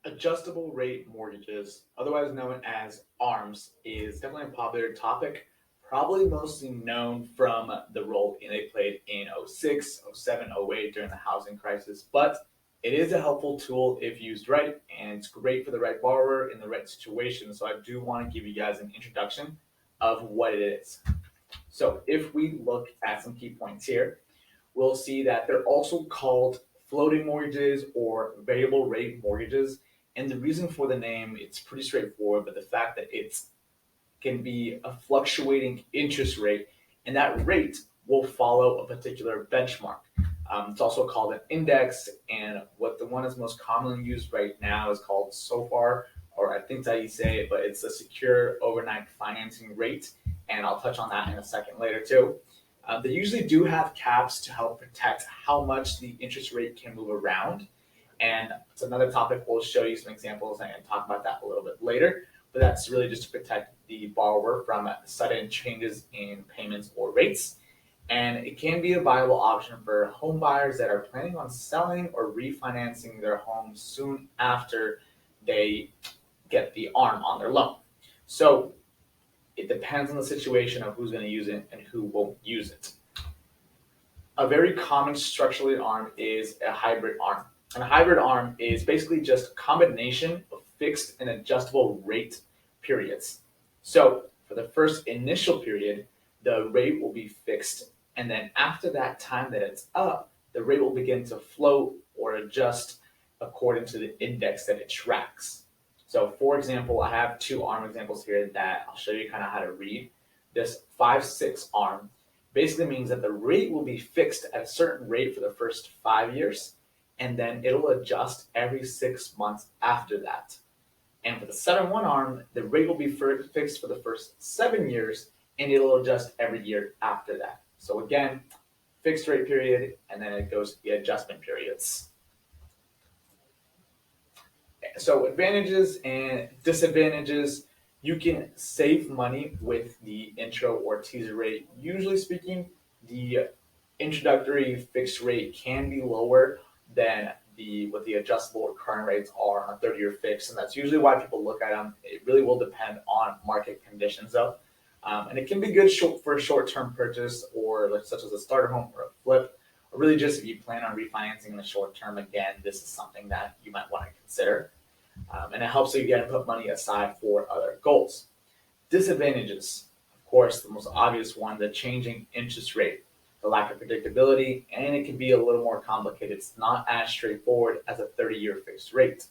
Adjustable rate mortgages, otherwise known as ARMs, is definitely a popular topic, probably mostly known from the role they played in '06, '07, '08 during the housing crisis. But it is a helpful tool if used right, and it's great for the right borrower in the right situation. So I do want to give you guys an introduction of what it is. So if we look at some key points here, we'll see that they're also called floating mortgages or variable rate mortgages. And the reason for the name, it's pretty straightforward, but the fact that it's can be a fluctuating interest rate, and that rate will follow a particular benchmark. It's also called an index, and what the one that's most commonly used right now is called SOFR, or I think that's how you say it, but it's a secure overnight financing rate, and I'll touch on that in a second later too. They usually do have caps to help protect how much the interest rate can move around, and it's another topic. We'll show you some examples and talk about that a little bit later. But that's really just to protect the borrower from sudden changes in payments or rates. And it can be a viable option for home buyers that are planning on selling or refinancing their home soon after they get the ARM on their loan. So it depends on the situation of who's going to use it and who won't use it. A very common structurally arm is a hybrid arm. And a hybrid arm is basically just a combination of fixed and adjustable rate periods. So for the first initial period, the rate will be fixed. And then after that time that it's up, the rate will begin to float or adjust according to the index that it tracks. So for example, I have two arm examples here that I'll show you kind of how to read. This 5-6 arm basically means that the rate will be fixed at a certain rate for the first 5 years, and then it'll adjust every 6 months after that. And for the 7-1 arm, the rate will be fixed for the first 7 years, and it'll adjust every year after that. So again, fixed rate period, and then it goes to the adjustment periods. So advantages and disadvantages. You can save money with the intro or teaser rate. Usually speaking, the introductory fixed rate can be lower than what the adjustable or current rates are on a 30-year fix, and that's usually why people look at them. It really will depend on market conditions though. And it can be good for a short-term purchase or like such as a starter home or a flip, or really just if you plan on refinancing in the short term. Again, this is something that you might want to consider. And it helps you again put money aside for other goals. Disadvantages, of course, the most obvious one, the changing interest rate, the lack of predictability, and it can be a little more complicated. It's not as straightforward as a 30-year fixed rate.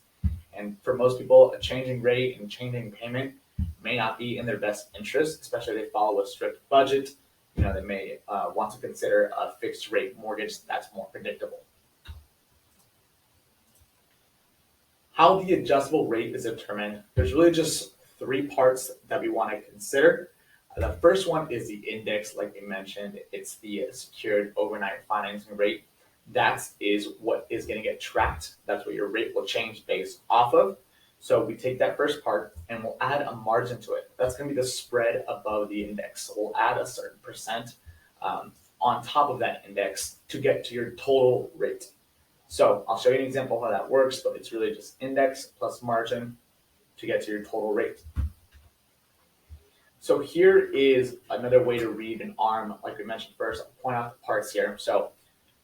And for most people, a changing rate and changing payment may not be in their best interest, especially if they follow a strict budget. They may want to consider a fixed rate mortgage that's more predictable. How the adjustable rate is determined, there's really just three parts that we want to consider. The first one is the index, like we mentioned. It's the secured overnight financing rate. That is what is going to get tracked. That's what your rate will change based off of. So we take that first part and we'll add a margin to it. That's going to be the spread above the index. So we'll add a certain percent on top of that index to get to your total rate. So I'll show you an example of how that works, but it's really just index plus margin to get to your total rate. So here is another way to read an ARM, like we mentioned first. I'll point out the parts here. So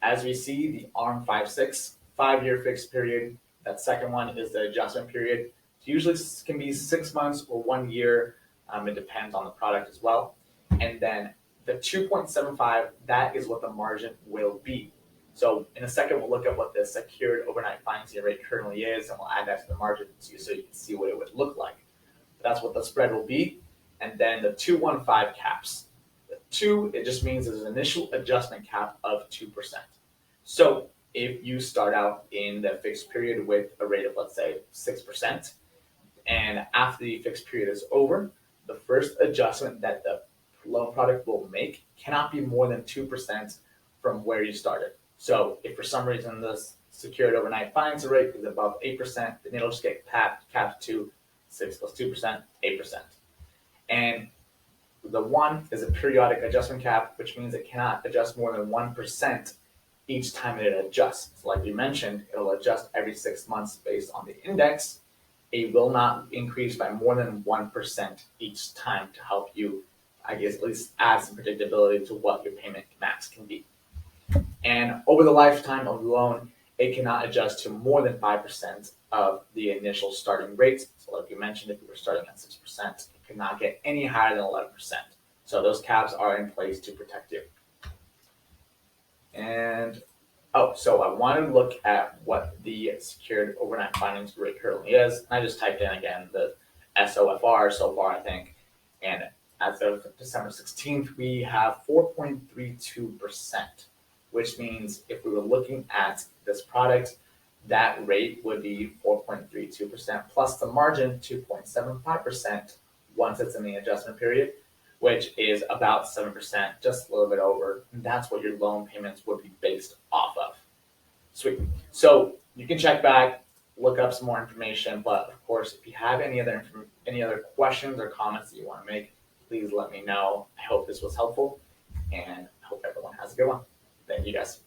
as we see, the ARM 5-6, 5-year fixed period. That second one is the adjustment period. It usually can be 6 months or 1 year. It depends on the product as well. And then the 2.75, that is what the margin will be. So in a second, we'll look at what the secured overnight financing rate currently is, and we'll add that to the margin so you can see what it would look like. But that's what the spread will be. And then the 215 caps. The 2, it just means there's an initial adjustment cap of 2%. So if you start out in the fixed period with a rate of, let's say, 6%, and after the fixed period is over, the first adjustment that the loan product will make cannot be more than 2% from where you started. So if for some reason the secured overnight financing rate is above 8%, then it'll just get capped to 6 plus 2%, 8%. And the 1 is a periodic adjustment cap, which means it cannot adjust more than 1% each time it adjusts. So like we mentioned, it'll adjust every 6 months based on the index. It will not increase by more than 1% each time to help you, I guess, at least add some predictability to what your payment max can be. And over the lifetime of the loan, it cannot adjust to more than 5% of the initial starting rate. So like you mentioned, if you were starting at 6%, it cannot get any higher than 11%. So those caps are in place to protect you. And so I wanted to look at what the secured overnight finance rate currently is. And I just typed in again the SOFR so far, I think. And as of December 16th, we have 4.32%, which means if we were looking at this product, that rate would be 4.32% plus the margin 2.75% once it's in the adjustment period, which is about 7%, just a little bit over. And that's what your loan payments would be based off of. Sweet. So you can check back, look up some more information, but of course, if you have any other questions or comments that you want to make, please let me know. I hope this was helpful, and I hope everyone has a good one. Thank you guys.